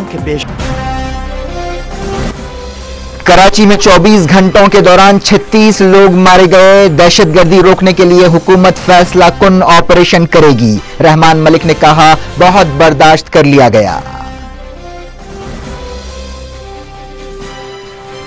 के पेश। कराची में 24 घंटों के दौरान 36 लोग मारे गए। दहशतगर्दी रोकने के लिए हुकूमत फैसला कुन ऑपरेशन करेगी। रहमान मलिक ने कहा, बहुत बर्दाश्त कर लिया गया।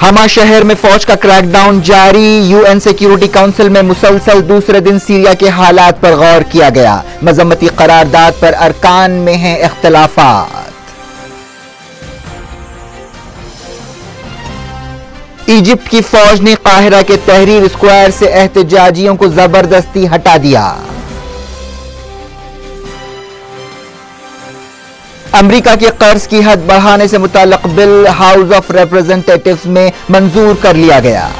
हमा शहर में फौज का क्रैकडाउन जारी। यूएन सिक्योरिटी काउंसिल में मुसलसल दूसरे दिन सीरिया के हालात पर गौर किया गया। मजम्मती करारदाद पर अरकान में हैं इख्तिलाफात। इजिप्ट की फौज ने काहिरा के तहरीर स्क्वायर से एहतजाजियों को जबरदस्ती हटा दिया। अमेरिका के कर्ज की हद बढ़ाने से मुताल्लिक बिल हाउस ऑफ रिप्रेजेंटेटिव्स में मंजूर कर लिया गया।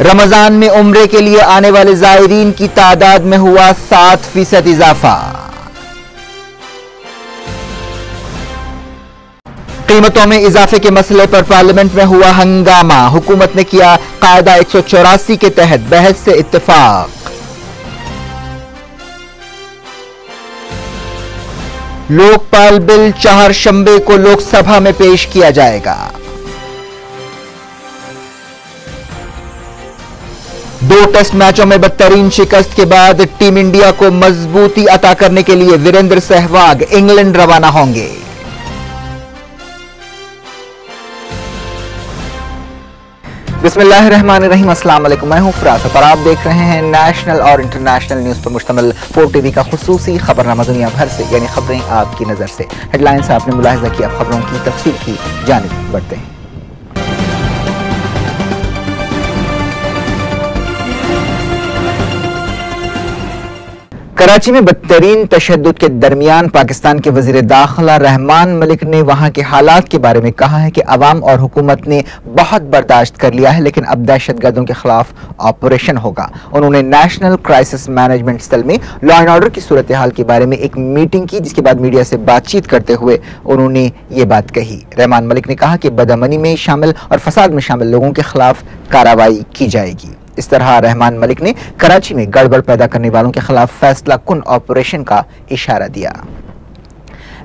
रमजान में उम्रे के लिए आने वाले जायरीन की तादाद में हुआ 7% इजाफा। कीमतों में इजाफे के मसले पर पार्लियामेंट में हुआ हंगामा। हुकूमत ने किया कायदा 184 के तहत बहस से इत्तेफाक। लोकपाल बिल चारशंबे को लोकसभा में पेश किया जाएगा। 2 टेस्ट मैचों में बदतरीन शिकस्त के बाद टीम इंडिया को मजबूती अता करने के लिए वीरेंद्र सहवाग इंग्लैंड रवाना होंगे। बिस्मिल्लाहिर्रहमानिर्रहीम, अस्सलाम वालेकुम। मैं हूं फराज और आप देख रहे हैं नेशनल और इंटरनेशनल न्यूज पर मुश्तमिल 4 टीवी का खुसूसी खबरनामा दुनिया भर से, यानी खबरें आपकी नजर से। हेडलाइंस आपने मुलाहिजा किया, खबरों की तफसील की जानिब बढ़ते हैं। कराची में बदतरीन तशद्दुद के दरमियान पाकिस्तान के वजीर दाखिला रहमान मलिक ने वहां के हालात के बारे में कहा है कि अवाम और हुकूमत ने बहुत बर्दाश्त कर लिया है, लेकिन अब दहशतगर्दों के खिलाफ ऑपरेशन होगा। उन्होंने नेशनल क्राइसिस मैनेजमेंट सेल में लॉ एंड ऑर्डर की सूरत हाल के बारे में एक मीटिंग की, जिसके बाद मीडिया से बातचीत करते हुए उन्होंने ये बात कही। रहमान मलिक ने कहा कि बदअमनी में शामिल और फसाद में शामिल लोगों के खिलाफ कार्रवाई की जाएगी। इस तरह रहमान मलिक ने कराची में गड़बड़ पैदा करने वालों के खिलाफ फैसला कुन ऑपरेशन का इशारा दिया।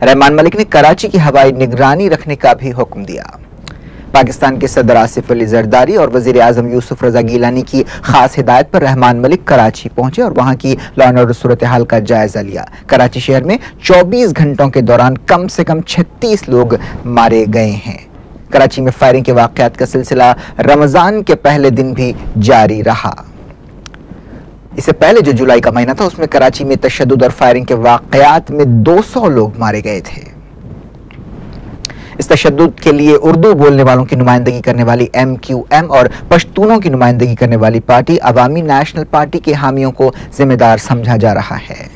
रहमान मलिक ने कराची की हवाई निगरानी रखने का भी हुक्म दिया। पाकिस्तान के सदर आसिफ अली जरदारी और वजीर आजम यूसुफ रजा गिलानी की खास हिदायत पर रहमान मलिक कराची पहुंचे और वहां की लॉ एंड ऑर्डर सूरत हाल का जायजा लिया। कराची शहर में 24 घंटों के दौरान कम से कम 36 लोग मारे गए हैं। कराची में फायरिंग के वाकयात का सिलसिला रमजान के पहले दिन भी जारी रहा। इससे पहले जो जुलाई का महीना था, उसमें कराची में तशद्दुद और फायरिंग के वाकयात में 200 लोग मारे गए थे। इस तशद्दुद के लिए उर्दू बोलने वालों की नुमाइंदगी करने वाली MQM और पश्तूनों की नुमाइंदगी करने वाली पार्टी अवामी नेशनल पार्टी के हामियों को जिम्मेदार समझा जा रहा है।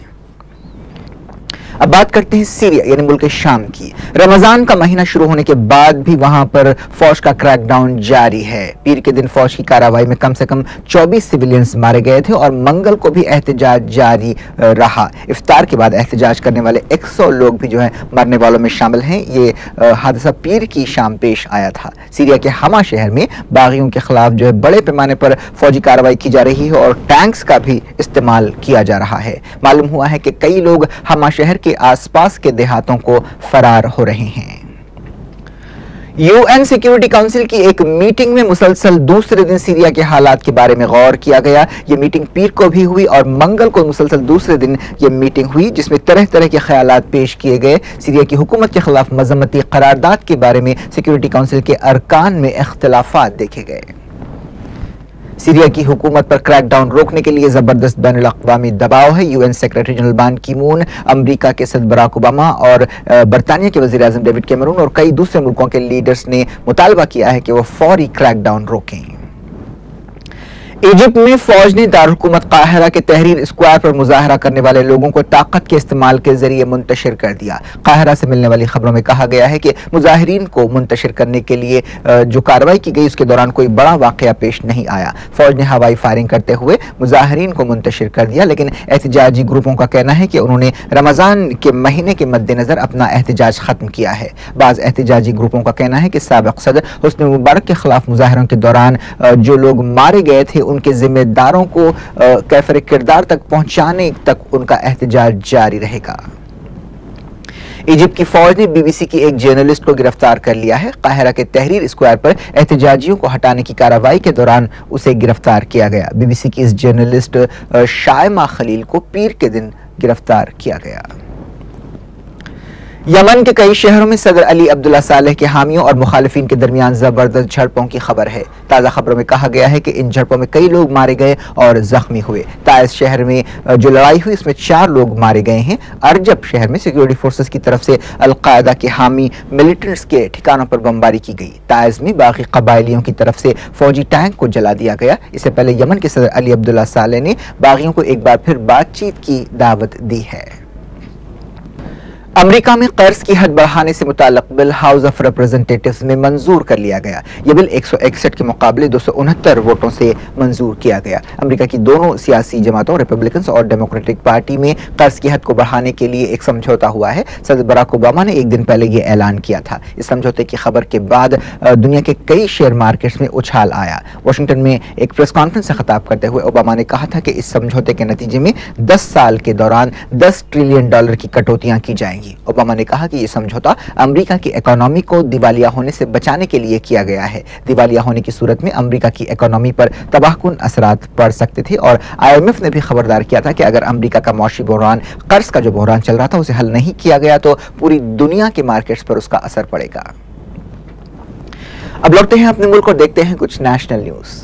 अब बात करते हैं सीरिया यानी मुल्क शाम की। रमजान का महीना शुरू होने के बाद भी वहां पर फौज का क्रैकडाउन जारी है। पीर के दिन फौज की कार्रवाई में कम से कम 24 सिविलियंस मारे गए थे और मंगल को भी एहतजाज जारी रहा। इफ्तार के बाद एहतजाज करने वाले 100 लोग भी जो है मरने वालों में शामिल हैं। ये हादसा पीर की शाम पेश आया था। सीरिया के हमा शहर में बागियों के खिलाफ जो है बड़े पैमाने पर फौजी कार्रवाई की जा रही है और टैंक्स का भी इस्तेमाल किया जा रहा है। मालूम हुआ है कि कई लोग हमा शहर के आसपास के देहातों को फरार हो रहे हैं। यूएन सिक्योरिटी काउंसिल की एक मीटिंग में मुसलसल दूसरे दिन सीरिया के हालात के बारे में गौर किया गया। यह मीटिंग पीर को भी हुई और मंगल को मुसलसल दूसरे दिन यह मीटिंग हुई, जिसमें तरह तरह के ख्यालात पेश किए गए। सीरिया की हुकूमत के खिलाफ मजम्मती करारदाद के बारे में सिक्योरिटी काउंसिल के अरकान में इख्तिलाफात देखे गए। सीरिया की हुकूमत पर क्रैकडाउन रोकने के लिए जबरदस्त बैनुल अक़वामी दबाव है। यूएन सेक्रेटरी जनरल बान की मून, अमरीका के सदर बराक ओबामा और बरतानिया के वज़ीर आज़म डेविड कैमरून और कई दूसरे मुल्कों के लीडर्स ने मुतालबा किया है कि वो फौरी क्रैकडाउन रोकें। इजिप्ट में फौज ने दारुलहुकूमत काहिरा के तहरीर स्क्वायर पर मुजाहरा करने वाले लोगों को ताकत के इस्तेमाल के जरिए मुंतशिर कर दिया। काहिरा से मिलने वाली खबरों में कहा गया है कि मुजाहिरीन को मुंतशिर करने के लिए जो कार्रवाई की गई उसके दौरान कोई बड़ा वाकया पेश नहीं आया। फौज ने हवाई फायरिंग करते हुए मुजाहिरीन को मुंतशिर कर दिया, लेकिन एहतजाजी ग्रुपों का कहना है कि उन्होंने रमजान के महीने के मद्देनजर अपना एहतजाज खत्म किया है। बाज़ एहतजाजी ग्रुपों का कहना है कि साबिक़ सदर हुस्नी मुबारक के खिलाफ मुजाहरों के दौरान जो लोग मारे गए थे उनके जिम्मेदारों को कैफर किरदार तक पहुंचाने तक उनका एहतजाज जारी रहेगा। इजिप्ट की फौज ने बीबीसी की एक जर्नलिस्ट को गिरफ्तार कर लिया है। काहिरा के तहरीर स्क्वायर पर एहतजाजियों को हटाने की कार्रवाई के दौरान उसे गिरफ्तार किया गया। बीबीसी की इस जर्नलिस्ट शायमा खलील को पीर के दिन गिरफ्तार किया गया। यमन के कई शहरों में सदर अली अब्दुल्ला सालेह के हामियों और मुखालिफिन के दरमियान जबरदस्त झड़पों की खबर है। ताज़ा खबरों में कहा गया है कि इन झड़पों में कई लोग मारे गए और जख्मी हुए। ताइज शहर में जो लड़ाई हुई इसमें 4 लोग मारे गए हैं। अरजब शहर में सिक्योरिटी फोर्सेस की तरफ से अलकायदा के हामी मिलिटेंट्स के ठिकानों पर बमबारी की गई। ताइज में बाकी कबायलियों की तरफ से फौजी टैंक को जला दिया गया। इससे पहले यमन के सदर अली अब्दुल्ला सालेह ने बागियों को एक बार फिर बातचीत की दावत दी है। अमेरिका में कर्ज की हद बढ़ाने से मुताल्लिक बिल हाउस ऑफ रिप्रेजेंटेटिव्स में मंजूर कर लिया गया। यह बिल 161 के मुकाबले 269 वोटों से मंजूर किया गया। अमेरिका की दोनों सियासी जमातों रिपब्लिकन्स और डेमोक्रेटिक पार्टी में कर्ज की हद को बढ़ाने के लिए एक समझौता हुआ है। सदर बराक ओबामा ने एक दिन पहले यह ऐलान किया था। इस समझौते की खबर के बाद दुनिया के कई शेयर मार्केट्स में उछाल आया। वाशिंगटन में एक प्रेस कॉन्फ्रेंस से खिताब करते हुए ओबामा ने कहा था कि इस समझौते के नतीजे में 10 साल के दौरान $10 ट्रिलियन की कटौतियां की जाएंगी। ओबामा ने कहा कि यह समझौता अमेरिका की इकोनॉमी को दिवालिया होने से बचाने के लिए किया गया है। दिवालिया होने की सूरत में अमेरिका की इकोनॉमी पर तबाहकुन असरात पड़ सकते थे और IMF ने भी खबरदार किया था कि अगर अमेरिका का मौशी बहरान, कर्ज का जो बहरान चल रहा था, उसे हल नहीं किया गया तो पूरी दुनिया के मार्केट्स पर उसका असर पड़ेगा। अब लौटते हैं अपने मुल्क और देखते हैं कुछ नेशनल न्यूज।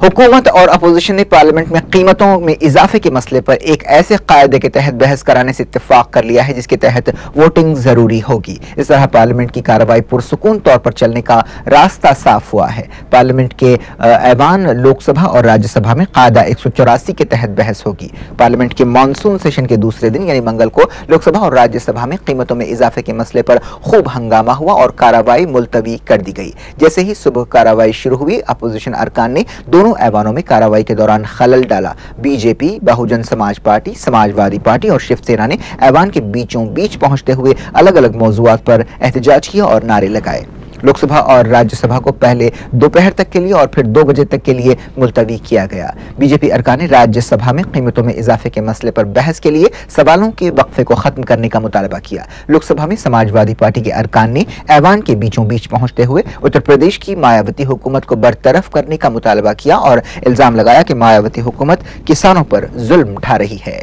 हुकूमत और अपोजिशन ने पार्लियामेंट में कीमतों में इजाफे के मसले पर एक ऐसे कायदे के तहत बहस कराने से इत्तेफाक कर लिया है जिसके तहत वोटिंग जरूरी होगी। इस तरह पार्लियामेंट की कार्रवाई पुरसुकून तौर पर चलने का रास्ता साफ हुआ है। पार्लियामेंट के ऐवान, लोकसभा और राज्यसभा में कायदा 184 के तहत बहस होगी। पार्लियामेंट के मानसून सेशन के दूसरे दिन यानी मंगल को लोकसभा और राज्यसभा में कीमतों में इजाफे के मसले पर खूब हंगामा हुआ और कार्रवाई मुलतवी कर दी गई। जैसे ही सुबह कार्रवाई शुरू हुई, अपोजिशन अरकान ने दोनों ऐवानों में कार्रवाई के दौरान खलल डाला। BJP, Bahujan Samaj party, Samajwadi party और शिवसेना ने ऐवान के बीचों बीच पहुंचते हुए अलग अलग मौजूआत पर एहतजाज किया और नारे लगाए। लोकसभा और राज्यसभा को पहले दोपहर तक के लिए और फिर 2 बजे तक के लिए मुलतवी किया गया। बीजेपी अरकान ने राज्यसभा में कीमतों में इजाफे के मसले पर बहस के लिए सवालों के वक्फे को खत्म करने का मुतालबा किया। लोकसभा में समाजवादी पार्टी के अरकान ने ऐवान के बीचों बीच पहुंचते हुए उत्तर प्रदेश की मायावती हुकूमत को बरतरफ करने का मुतालबा किया और इल्जाम लगाया कि मायावती हुकूमत किसानों पर जुल्म ढा रही है।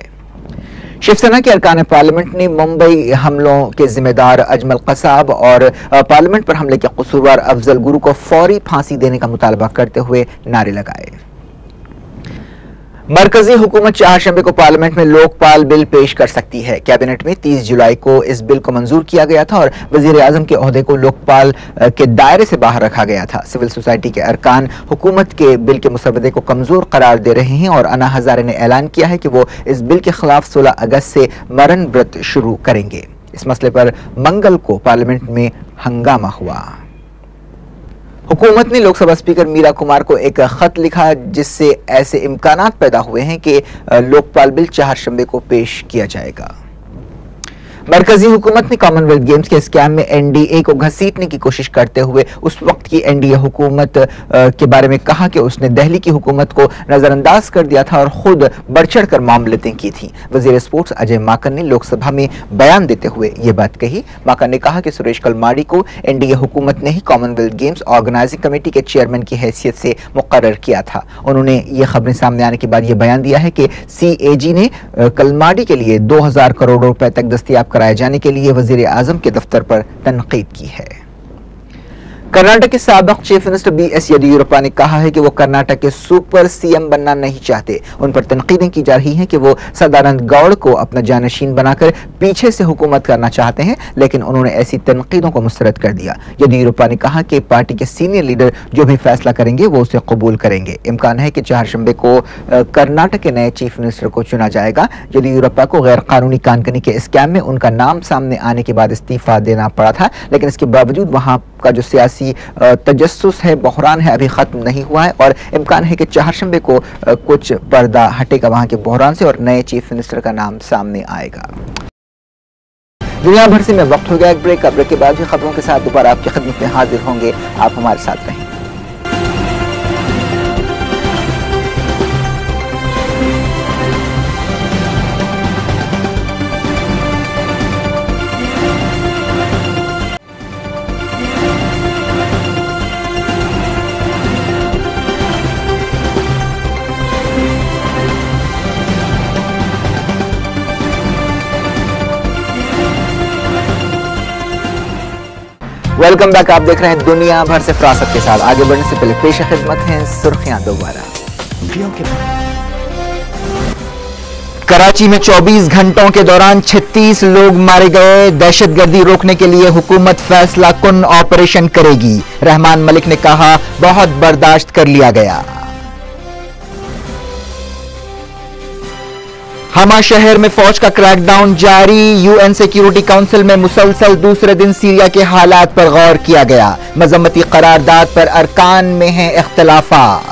शिवसेना के अरकान पार्लियामेंट ने मुंबई हमलों के जिम्मेदार अजमल कसाब और पार्लियामेंट पर हमले के कसूरवार अफजल गुरु को फौरी फांसी देने का मुतालबा करते हुए नारे लगाए। मरकजी हुकूमत चारशंबे को पार्लियामेंट में लोकपाल बिल पेश कर सकती है। कैबिनेट में 30 जुलाई को इस बिल को मंजूर किया गया था और वजीर आजम के ओहदे को लोकपाल के दायरे से बाहर रखा गया था। सिविल सोसाइटी के अरकान हुकूमत के बिल के मुसवदे को कमजोर करार दे रहे हैं और अन्ना हजारे ने ऐलान किया है कि वो इस बिल के खिलाफ 16 अगस्त से मरण व्रत शुरू करेंगे। इस मसले पर मंगल को पार्लियामेंट में हंगामा हुआ। हुकूमत ने लोकसभा स्पीकर मीरा कुमार को एक खत लिखा जिससे ऐसे इम्कानात पैदा हुए हैं कि लोकपाल बिल चारशंबे को पेश किया जाएगा। मरकजी हुकूमत ने कॉमनवेल्थ गेम्स के स्कैम में NDA को घसीटने की कोशिश करते हुए उस वक्त की NDA हुकूमत के बारे में कहा कि उसने दिल्ली की हुकूमत को नजरअंदाज कर दिया था और खुद बढ़ चढ़ कर मामलतें की थी। वजीर स्पोर्ट्स अजय माकन ने लोकसभा में बयान देते हुए ये बात कही। माकन ने कहा कि सुरेश कलमाड़ी को NDA हुकूमत ने ही कॉमनवेल्थ गेम्स ऑर्गेनाइजिंग कमेटी के चेयरमैन की हैसियत से मुकर्रर किया था। उन्होंने ये खबरें सामने आने के बाद ये बयान दिया है कि CAG ने कलमाड़ी के लिए 2000 करोड़ रुपए तक दस्तयाब कराए जाने के लिए वजीर आजम के दफ्तर पर तनकीद की है। कर्नाटक के साबिक चीफ मिनिस्टर BS येदियुरप्पा ने कहा है कि वो कर्नाटक के सुपर CM बनना नहीं चाहते। उन पर तनकीदें की जा रही हैं कि वो सदानंद गौड़ को अपना जानशीन बनाकर पीछे से हुकूमत करना चाहते हैं, लेकिन उन्होंने ऐसी तनकीदों को मुस्तरद कर दिया। येदियुरप्पा ने कहा कि पार्टी के सीनियर लीडर जो भी फैसला करेंगे वो उसे कबूल करेंगे। इम्कान है कि चारशंबे को कर्नाटक के नए चीफ मिनिस्टर को चुना जाएगा। येदियुरप्पा को गैर कानूनी कानकनी के स्कैम में उनका नाम सामने आने के बाद इस्तीफा देना पड़ा था, लेकिन इसके बावजूद वहां का जो सियासी तजस्सुस है, बहरान है, अभी खत्म नहीं हुआ है और इम्कान है कि चारशंबे को कुछ पर्दा हटेगा वहां के बहरान से और नए चीफ मिनिस्टर का नाम सामने आएगा। दुनिया भर से मैं वक्त हो गया एक ब्रेक के बाद भी खबरों के साथ दोबारा आपकी खिदमत में हाजिर होंगे। आप हमारे साथ रहें। Welcome back. आप देख रहे हैं दुनिया भर से फरासत के साथ। आगे बढ़ने से पहले पेश खिदमत हैं सुर्खियां दोबारा। कराची में 24 घंटों के दौरान 36 लोग मारे गए। दहशतगर्दी रोकने के लिए हुकूमत फैसला कुन ऑपरेशन करेगी। रहमान मलिक ने कहा, बहुत बर्दाश्त कर लिया गया। हमा शहर में फौज का क्रैकडाउन जारी। यूएन सिक्योरिटी काउंसिल में मुसलसल दूसरे दिन सीरिया के हालात पर गौर किया गया। मजम्मती करारदाद पर अरकान में हैं इख्तिलाफात।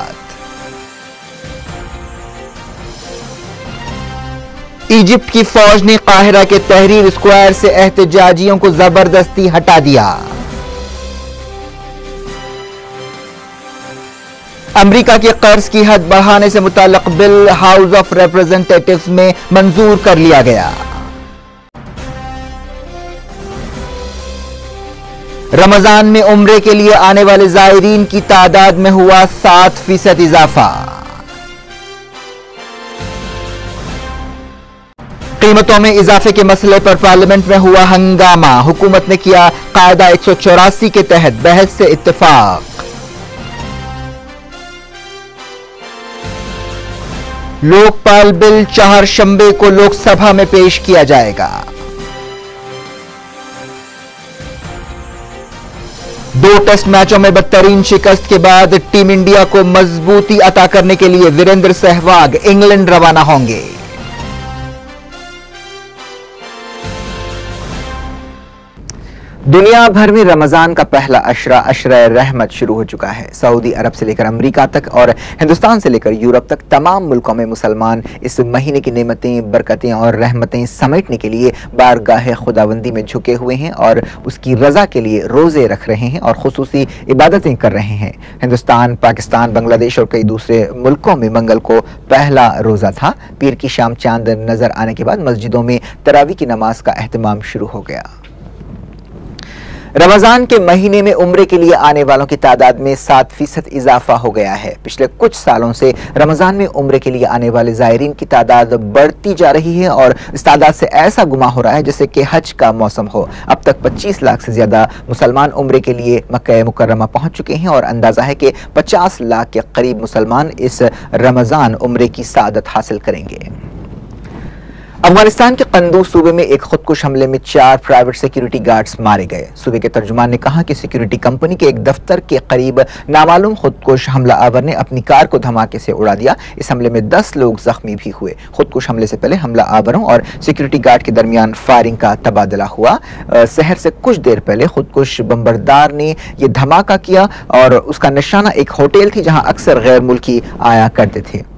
इजिप्ट की फौज ने काहिरा के तहरीर स्क्वायर से एहतजाजियों को जबरदस्ती हटा दिया। अमेरिका के कर्ज की हद बढ़ाने से मुताल्लिक बिल हाउस ऑफ रिप्रेजेंटेटिव्स में मंजूर कर लिया गया। रमजान में उम्रे के लिए आने वाले जायरीन की तादाद में हुआ 7% इजाफा। कीमतों में इजाफे के मसले पर पार्लियामेंट में हुआ हंगामा। हुकूमत ने किया कायदा 184 के तहत बहस से इत्तेफाक। लोकपाल बिल चारशंबे को लोकसभा में पेश किया जाएगा। 2 टेस्ट मैचों में बदतरीन शिकस्त के बाद टीम इंडिया को मजबूती अता करने के लिए वीरेंद्र सहवाग इंग्लैंड रवाना होंगे। दुनिया भर में रमजान का पहला अशरा अशरा रहमत शुरू हो चुका है। सऊदी अरब से लेकर अमेरिका तक और हिंदुस्तान से लेकर यूरोप तक तमाम मुल्कों में मुसलमान इस महीने की नेमतें, बरकतें और रहमतें समेटने के लिए बारगाह खुदाबंदी में झुके हुए हैं और उसकी रजा के लिए रोजे रख रहे हैं और खुसूसी इबादतें कर रहे हैं। हिंदुस्तान, पाकिस्तान, बांग्लादेश और कई दूसरे मुल्कों में मंगल को पहला रोजा था। पीर की शाम चांद नजर आने के बाद मस्जिदों में तरावी की नमाज का एहतमाम शुरू हो गया। रमजान के महीने में उम्रे के लिए आने वालों की तादाद में 7% इजाफा हो गया है। पिछले कुछ सालों से रमजान में उम्रे के लिए आने वाले जायरीन की तादाद बढ़ती जा रही है और इस तादाद से ऐसा गुमा हो रहा है जैसे कि हज का मौसम हो। अब तक 25 लाख से ज्यादा मुसलमान उम्रे के लिए मक्का मुकर्रमा पहुंच चुके हैं और अंदाजा है कि 50 लाख के करीब मुसलमान इस रमजान उम्रे की सादत हासिल करेंगे। अफगानिस्तान के कंदूज सूबे में एक खुदकुश हमले में 4 प्राइवेट सिक्योरिटी गार्ड्स मारे गए। सूबे के तर्जुमान ने कहा कि सिक्योरिटी कंपनी के एक दफ्तर के करीब नामालूम खुदकुश हमला आवर ने अपनी कार को धमाके से उड़ा दिया। इस हमले में 10 लोग जख्मी भी हुए। खुदकुश हमले से पहले हमला आवरों और सिक्योरिटी गार्ड के दरमियान फायरिंग का तबादला हुआ। शहर से कुछ देर पहले खुदकुश बम्बरदार ने यह धमाका किया और उसका निशाना एक होटल थी जहां अक्सर गैर मुल्की आया करते थे।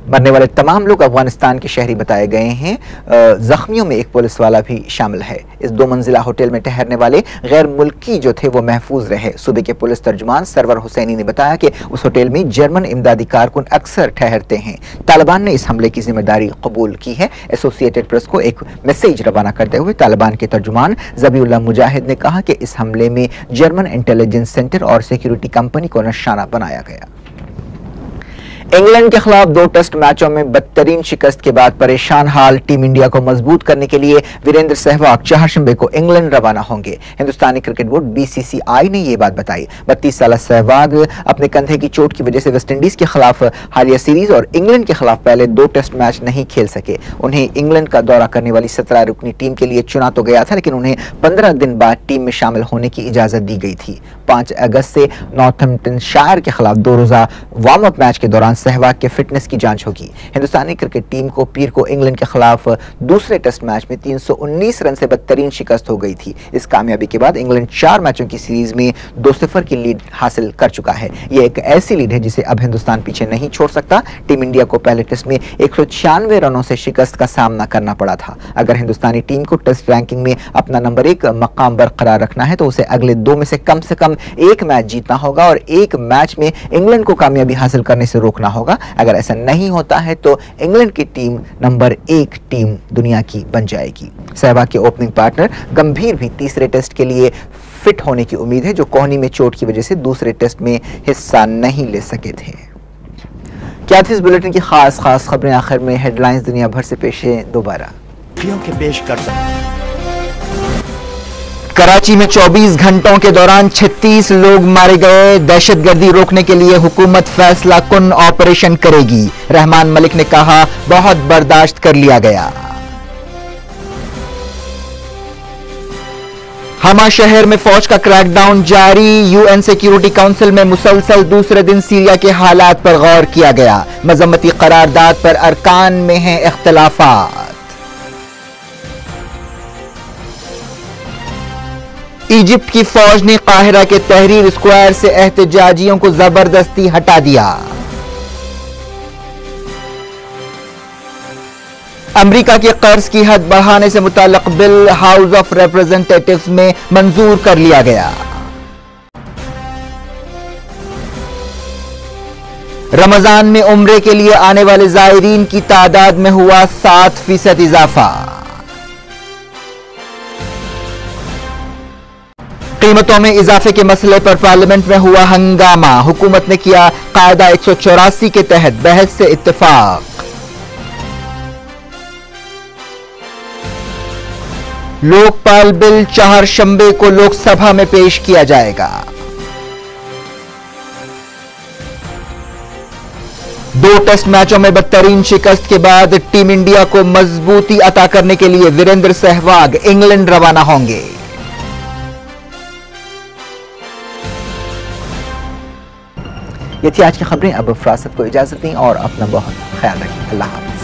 मरने वाले तमाम लोग अफगानिस्तान के शहरी बताए गए हैं। जख्मियों में एक पुलिस वाला भी शामिल है। इस 2 मंजिला होटल में ठहरने वाले गैर मुल्की जो थे वो महफूज रहे। सूबे के पुलिस तर्जुमान सरवर हुसैनी ने बताया कि उस होटल में जर्मन इमदादी कारकुन अक्सर ठहरते हैं। तालिबान ने इस हमले की जिम्मेदारी कबूल की है। एसोसिएटेड प्रेस को एक मैसेज रवाना करते हुए तालिबान के तर्जुमान ज़बीउल्लाह मुजाहिद ने कहा कि इस हमले में जर्मन इंटेलिजेंस सेंटर और सिक्योरिटी कंपनी को निशाना बनाया गया। इंग्लैंड के खिलाफ 2 टेस्ट मैचों में बदतरीन शिकस्त के बाद परेशान हाल टीम इंडिया को मजबूत करने के लिए वीरेंद्र सहवाग चारशंबे को इंग्लैंड रवाना होंगे। हिंदुस्तानी क्रिकेट बोर्ड BCCI ने यह बात बताई। 32 साल सहवाग अपने कंधे की चोट की वजह से वेस्टइंडीज के खिलाफ हालिया सीरीज और इंग्लैंड के खिलाफ पहले 2 टेस्ट मैच नहीं खेल सके। उन्हें इंग्लैंड का दौरा करने वाली 17 रुकनी टीम के लिए चुना तो गया था, लेकिन उन्हें 15 दिन बाद टीम में शामिल होने की इजाजत दी गई थी। 5 अगस्त से नॉर्थम्पटनशायर के खिलाफ 2 रोजा वार्म अप मैच के दौरान सहवाग के फिटनेस की जांच होगी। हिंदुस्तानी क्रिकेट टीम को पीर को इंग्लैंड के खिलाफ दूसरे टेस्ट मैच में 319 रन से बदतरीन शिकस्त हो गई थी। इस कामयाबी के बाद इंग्लैंड 4 मैचों की सीरीज में 2-0 की लीड हासिल कर चुका है। यह एक ऐसी लीड है जिसे अब हिंदुस्तान पीछे नहीं छोड़ सकता। टीम इंडिया को पहले टेस्ट में 196 रनों से शिकस्त का सामना करना पड़ा था। अगर हिंदुस्तानी टीम को टेस्ट रैंकिंग में अपना नंबर 1 मकाम बरकरार रखना है तो उसे अगले 2 में से कम 1 मैच जीतना होगा और 1 मैच में इंग्लैंड को कामयाबी हासिल करने से रोकना होगा। अगर ऐसा नहीं होता है तो इंग्लैंड की टीम नंबर 1 टीम दुनिया की बन जाएगी। सहवाग के ओपनिंग पार्टनर गंभीर भी तीसरे टेस्ट के लिए फिट होने की उम्मीद है, जो कोहनी में चोट की वजह से दूसरे टेस्ट में हिस्सा नहीं ले सके थे। क्या थी इस बुलेटिन की खास खबरें? आखिर में हेडलाइंस दुनिया भर से पेश है दोबारा। कराची में 24 घंटों के दौरान 36 लोग मारे गए। दहशतगर्दी रोकने के लिए हुकूमत फैसला कुन ऑपरेशन करेगी। रहमान मलिक ने कहा, बहुत बर्दाश्त कर लिया गया। हमा शहर में फौज का क्रैकडाउन जारी। यूएन सिक्योरिटी काउंसिल में मुसलसल दूसरे दिन सीरिया के हालात पर गौर किया गया। मजम्मती करारदाद पर अरकान में हैं इख्तिलाफात। इजिप्ट की फौज ने काहिरा के तहरीर स्क्वायर से एहतजाजियों को जबरदस्ती हटा दिया। अमेरिका के कर्ज की हद बढ़ाने से मुताल्लिक बिल हाउस ऑफ रिप्रेजेंटेटिव्स में मंजूर कर लिया गया। रमजान में उम्रे के लिए आने वाले जायरीन की तादाद में हुआ 7% इजाफा। कीमतों में इजाफे के मसले पर पार्लियामेंट में हुआ हंगामा। हुकूमत ने किया कायदा 184 के तहत बहस से इत्तेफाक। लोकपाल बिल चारशंबे को लोकसभा में पेश किया जाएगा। 2 टेस्ट मैचों में बदतरीन शिकस्त के बाद टीम इंडिया को मजबूती अता करने के लिए वीरेंद्र सहवाग इंग्लैंड रवाना होंगे। ये थी आज की खबरें। अब फरासत को इजाजत दें और अपना बहुत ख्याल रखें। अल्लाह हाफ़िज़।